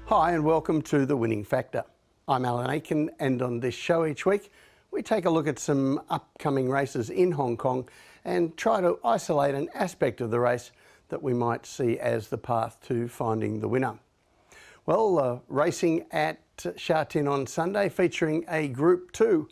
Hi and welcome to The Winning Factor. I'm Alan Aitken, and on this show each week we take a look at some upcoming races in Hong Kong and try to isolate an aspect of the race that we might see as the path to finding the winner. Well, racing at Sha Tin on Sunday featuring a Group 2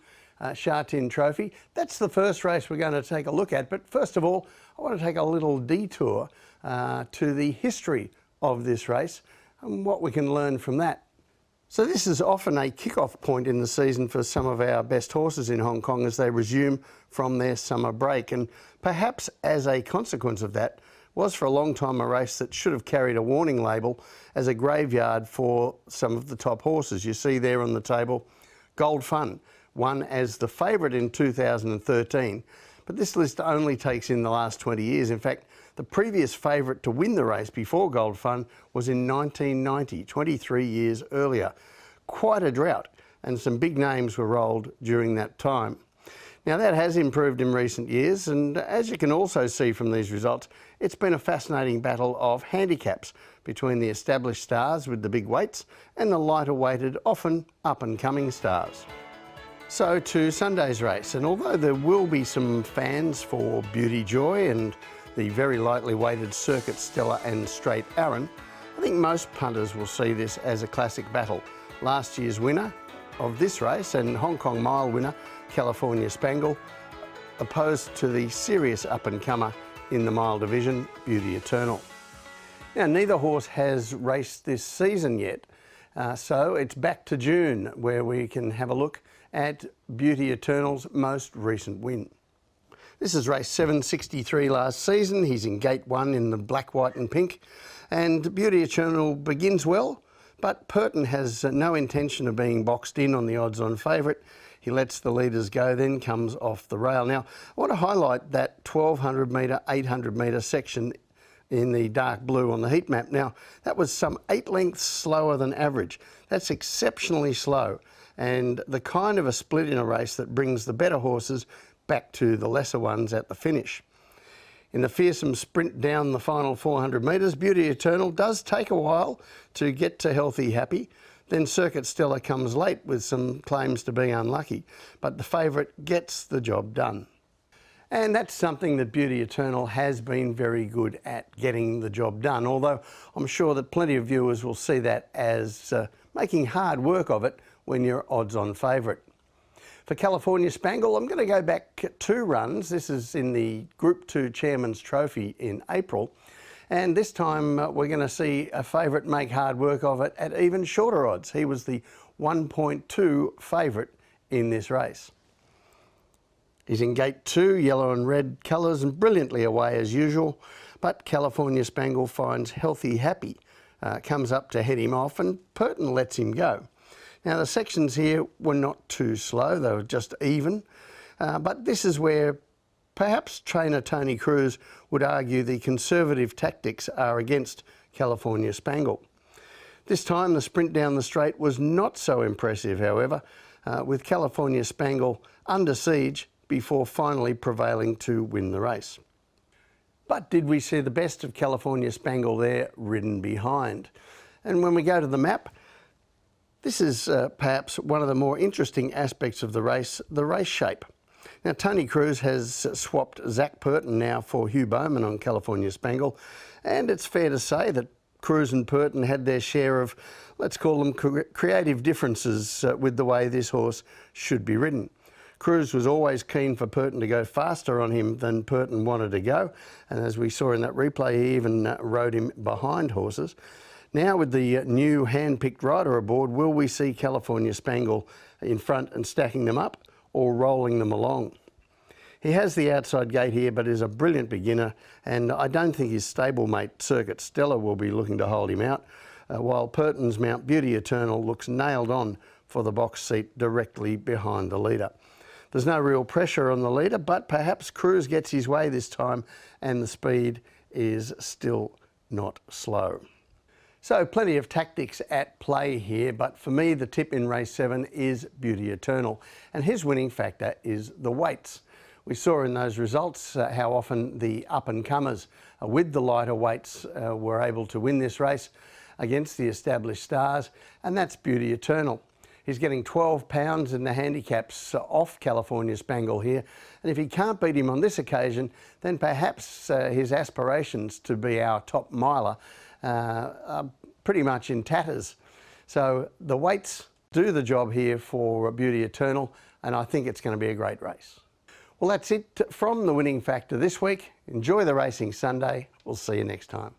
Sha Tin trophy. That's the first race we're going to take a look at, but first of all I want to take a little detour to the history of this race and what we can learn from that. So this is often a kick-off point in the season for some of our best horses in Hong Kong as they resume from their summer break, and perhaps as a consequence of that was for a long time a race that should have carried a warning label as a graveyard for some of the top horses. You see there on the table Gold Fun won as the favourite in 2013, but this list only takes in the last 20 years. In fact, the previous favourite to win the race before Gold Fun was in 1990, 23 years earlier. Quite a drought, and some big names were rolled during that time. Now that has improved in recent years, and as you can also see from these results, it's been a fascinating battle of handicaps between the established stars with the big weights and the lighter weighted, often up-and-coming stars. So to Sunday's race, and although there will be some fans for Beauty Joy and the very lightly weighted Circuit Stella and Straight Aaron, I think most punters will see this as a classic battle. Last year's winner of this race and Hong Kong Mile winner California Spangle, opposed to the serious up-and-comer in the Mile division, Beauty Eternal. Now neither horse has raced this season yet, so it's back to June where we can have a look at Beauty Eternal's most recent win. This is race 763 last season. He's in gate 1 in the black, white and pink, and Beauty Eternal begins well, but Purton has no intention of being boxed in on the odds-on favourite. He lets the leaders go, then comes off the rail. Now, I want to highlight that 1200 metre, 800 metre section in the dark blue on the heat map. Now, that was some 8 lengths slower than average. That's exceptionally slow, and the kind of a split in a race that brings the better horses back to the lesser ones at the finish. In the fearsome sprint down the final 400 metres, Beauty Eternal does take a while to get to Healthy Happy. Then Circuit Stella comes late with some claims to be unlucky, but the favourite gets the job done. And that's something that Beauty Eternal has been very good at, getting the job done, although I'm sure that plenty of viewers will see that as making hard work of it when you're odds-on favourite. For California Spangle, I'm going to go back 2 runs. This is in the Group 2 Chairman's Trophy in April. And this time we're going to see a favourite make hard work of it at even shorter odds. He was the 1.2 favourite in this race. He's in gate 2, yellow and red colours, and brilliantly away as usual. But California Spangle finds Healthy Happy, comes up to head him off, and Purton lets him go. Now the sections here were not too slow, they were just even, but this is where perhaps trainer Tony Cruz would argue the conservative tactics are against California Spangle. This time the sprint down the straight was not so impressive, however, with California Spangle under siege before finally prevailing to win the race. But did we see the best of California Spangle there ridden behind? And when we go to the map, this is perhaps one of the more interesting aspects of the race shape. Now, Tony Cruz has swapped Zach Purton now for Hugh Bowman on California Spangle, and it's fair to say that Cruz and Purton had their share of, let's call them creative differences with the way this horse should be ridden. Cruz was always keen for Purton to go faster on him than Purton wanted to go, and as we saw in that replay, he even rode him behind horses. Now with the new hand-picked rider aboard, will we see California Spangle in front and stacking them up or rolling them along? He has the outside gate here, but is a brilliant beginner, and I don't think his stablemate Circuit Stella will be looking to hold him out, while Purton's mount Beauty Eternal looks nailed on for the box seat directly behind the leader. There's no real pressure on the leader, but perhaps Cruz gets his way this time and the speed is still not slow. So plenty of tactics at play here, but for me the tip in race 7 is Beauty Eternal, and his winning factor is the weights. We saw in those results how often the up-and-comers with the lighter weights were able to win this race. against the established stars, and that's Beauty Eternal. He's getting £12 in the handicaps off California Spangle here, and if he can't beat him on this occasion, then perhaps his aspirations to be our top miler are pretty much in tatters. So the weights do the job here for Beauty Eternal, and I think it's going to be a great race. Well, that's it from the Winning Factor this week. Enjoy the racing Sunday. We'll see you next time.